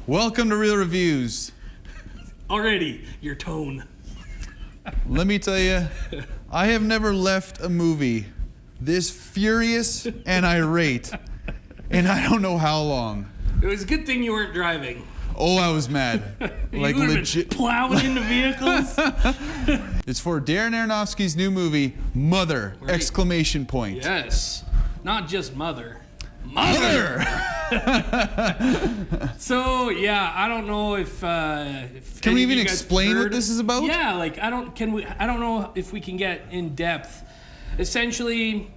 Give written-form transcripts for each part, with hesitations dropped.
Welcome to Real Reviews. Already, your tone. Let me tell you, I have never left a movie this furious and irate, and I don't know how long. It was a good thing you weren't driving. Oh, I was mad. Like you legit. been plowing into vehicles. It's for Darren Aronofsky's new movie, Mother! Right. Exclamation point. Yes, not just mother. Mother. So yeah, I don't know if Can we any of even you guys explain what heard- this is about? Yeah, like I don't know if we can get in depth. Essentially,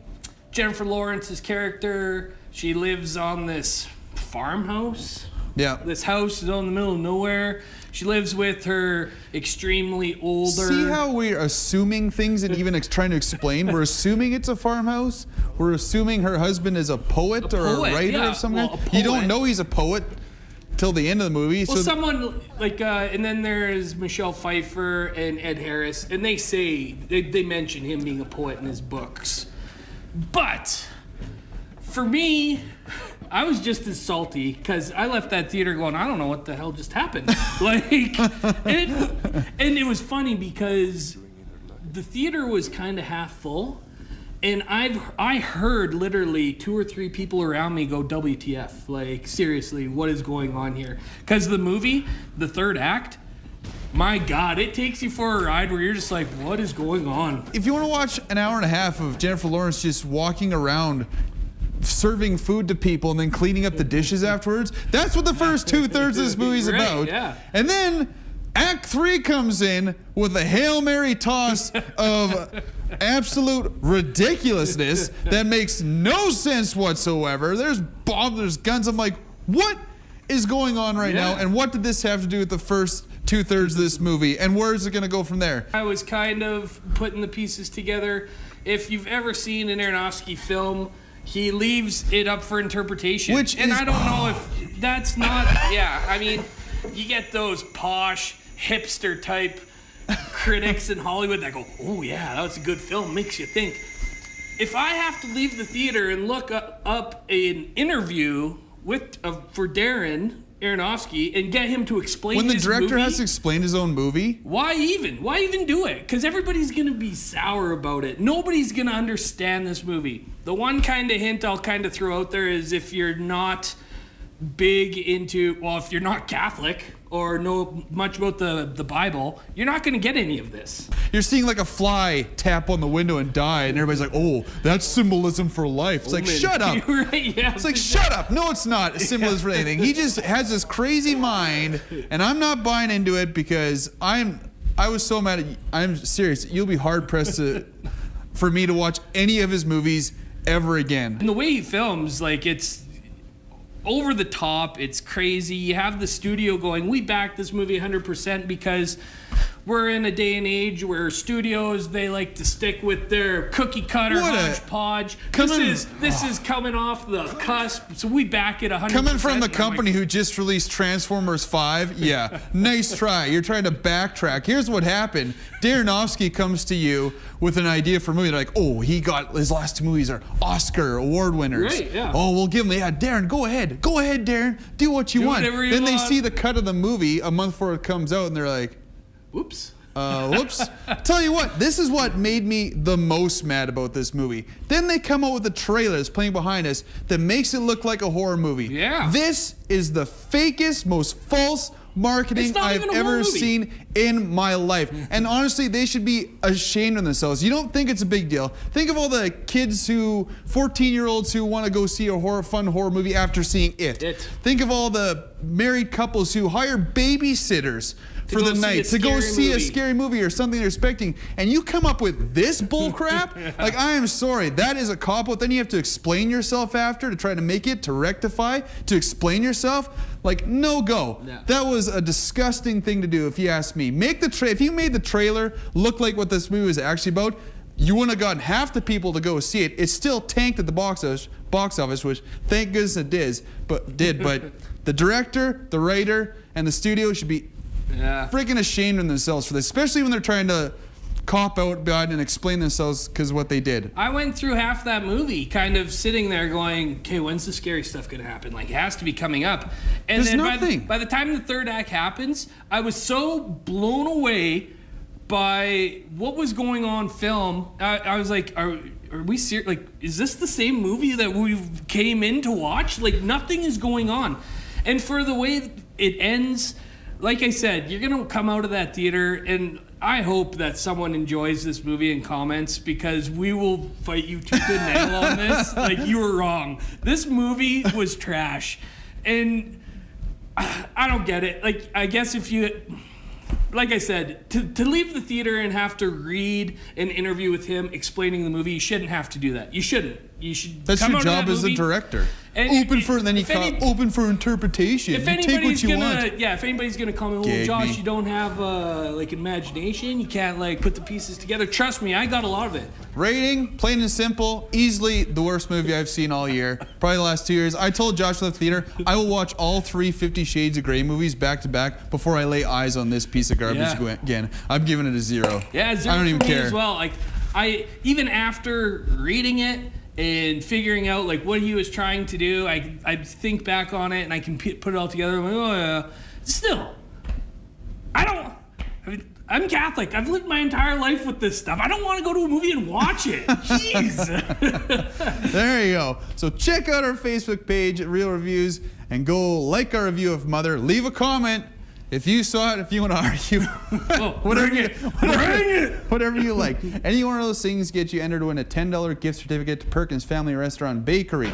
Jennifer Lawrence's character, she lives on this farmhouse. Yeah. This house is out in the middle of nowhere. She lives with her extremely older. See how we're assuming things and even trying to explain? We're assuming it's a farmhouse. We're assuming her husband is a poet or a poet, writer yeah. of some Well, kind. a You don't poet. know he's a poet till the end of the movie. Well, so someone like, and then there's Michelle Pfeiffer and Ed Harris, and they mention him being a poet in his books. But for me, I was just as salty because I left that theater going, I don't know what the hell just happened. And it was funny because the theater was kind of half full, and I heard literally 2 or 3 people around me go, WTF, like seriously, what is going on here? Because the movie, the third act, my God, it takes you for a ride where you're just like, what is going on? if you want to watch an hour and a half of Jennifer Lawrence just walking around serving food to people and then cleaning up the dishes afterwards, that's what the first 2/3 of this movie's Right, about. yeah. And then Act 3 comes in with a Hail Mary toss of absolute ridiculousness that makes no sense whatsoever. There's bombs, there's guns. I'm like, what is going on right now? Yeah. And what did this have to do with the first 2/3 of this movie? And where is it going to go from there? I was kind of putting the pieces together. If you've ever seen an Aronofsky film, he leaves it up for interpretation. And I don't know if that's not, yeah, I mean, you get those posh, hipster type critics in Hollywood that go, oh yeah, that was a good film, makes you think. If I have to leave the theater and look up an interview for Darren Aronofsky and get him to explain When the his director movie, has to explain his own movie, why even do it? Because everybody's going to be sour about it. Nobody's going to understand this movie. The one kind of hint I'll kind of throw out there is if you're not big into, well, if you're not Catholic or know much about the Bible, you're not going to get any of this. you're seeing like a fly tap on the window and die, and everybody's like, oh, that's symbolism for life. It's like, Man, shut up. you're right, yeah. It's like, shut up. No, it's not a symbolism for anything. He just has this crazy mind, and I'm not buying into it because I was so mad at you. I'm serious. You'll be hard pressed for me to watch any of his movies ever again. And the way he films, like, it's over the top, it's crazy. You have the studio going, we back this movie 100% because we're in a day and age where studios, they like to stick with their cookie cutter What a- hodgepodge. Coming- This is coming off the cusp, so we back it 100%. Coming from the And I'm company who just released Transformers 5, yeah, nice try. You're trying to backtrack. Here's what happened. Aronofsky comes to you with an idea for a movie. They're like, oh, his last 2 movies are Oscar award winners. Right, yeah. Oh, we'll give him, yeah, Darren, go ahead. Go ahead, Darren. Do what you Do want. whatever you Then they want. see the cut of the movie a month before it comes out, and they're like, whoops. whoops. Tell you what, this is what made me the most mad about this movie. Then they come out with a trailer that's playing behind us that makes it look like a horror movie. Yeah. This is the fakest, most false marketing It's not I've even a horror ever movie. seen in my life. And honestly, they should be ashamed of themselves. You don't think it's a big deal. Think of all the kids 14-year-olds who want to go see a fun horror movie after seeing It. Think of all the married couples who hire babysitters for go the see a night to go scary see a movie. scary movie or something they're expecting, and you come up with this bull crap. Like, I am sorry, that is a cop-out. Then you have to explain yourself after to try to make it, to rectify, to explain yourself. Like, no go. Yeah. That was a disgusting thing to do, if you ask me. If you made the trailer look like what this movie was actually about, you wouldn't have gotten half the people to go see it. It still tanked at the box office, which thank goodness it did. But the director, the writer, and the studio should be Yeah. freaking ashamed of themselves for this, especially when they're trying to cop out about it and explain themselves because of what they did. I went through half that movie kind of sitting there going, okay, when's the scary stuff going to happen? Like, it has to be coming up. And There's then nothing. by the time the third act happens, I was so blown away by what was going on film. I was like, are we serious? Like, is this the same movie that we came in to watch? Like, nothing is going on. And for the way it ends, like I said, you're going to come out of that theater, and I hope that someone enjoys this movie and comments, because we will fight you tooth and nail on this. Like, you were wrong. This movie was trash. And I don't get it. Like, I guess if you... Like I said, to leave the theater and have to read an interview with him explaining the movie, you shouldn't have to do that. You shouldn't. You should. That's come your out of job that as a movie director. and Open for, and then you if any- open for interpretation. If You take what anybody's you gonna, want. yeah, if anybody's gonna comment, well, Gag Josh, me. you don't have like imagination. You can't like put the pieces together. Trust me, I got a lot of it. Rating, plain and simple, easily the worst movie I've seen all year. Probably the last 2 years. I told Josh at the theater, I will watch all 3 50 Shades of Grey movies back to back before I lay eyes on this piece of garbage Yeah. again. I'm giving it a 0. Yeah, 0 I don't for even me care. as well. Like, I even after reading it and figuring out like what he was trying to do, I think back on it and I can put it all together. I'm like, oh yeah. Still, I'm Catholic. I've lived my entire life with this stuff. I don't want to go to a movie and watch it. Jeez. There you go. So check out our Facebook page at Real Reviews and go like our review of Mother. Leave a comment if you saw it, if you want to argue. Whatever you like. Any one of those things get you entered to win a $10 gift certificate to Perkins Family Restaurant Bakery.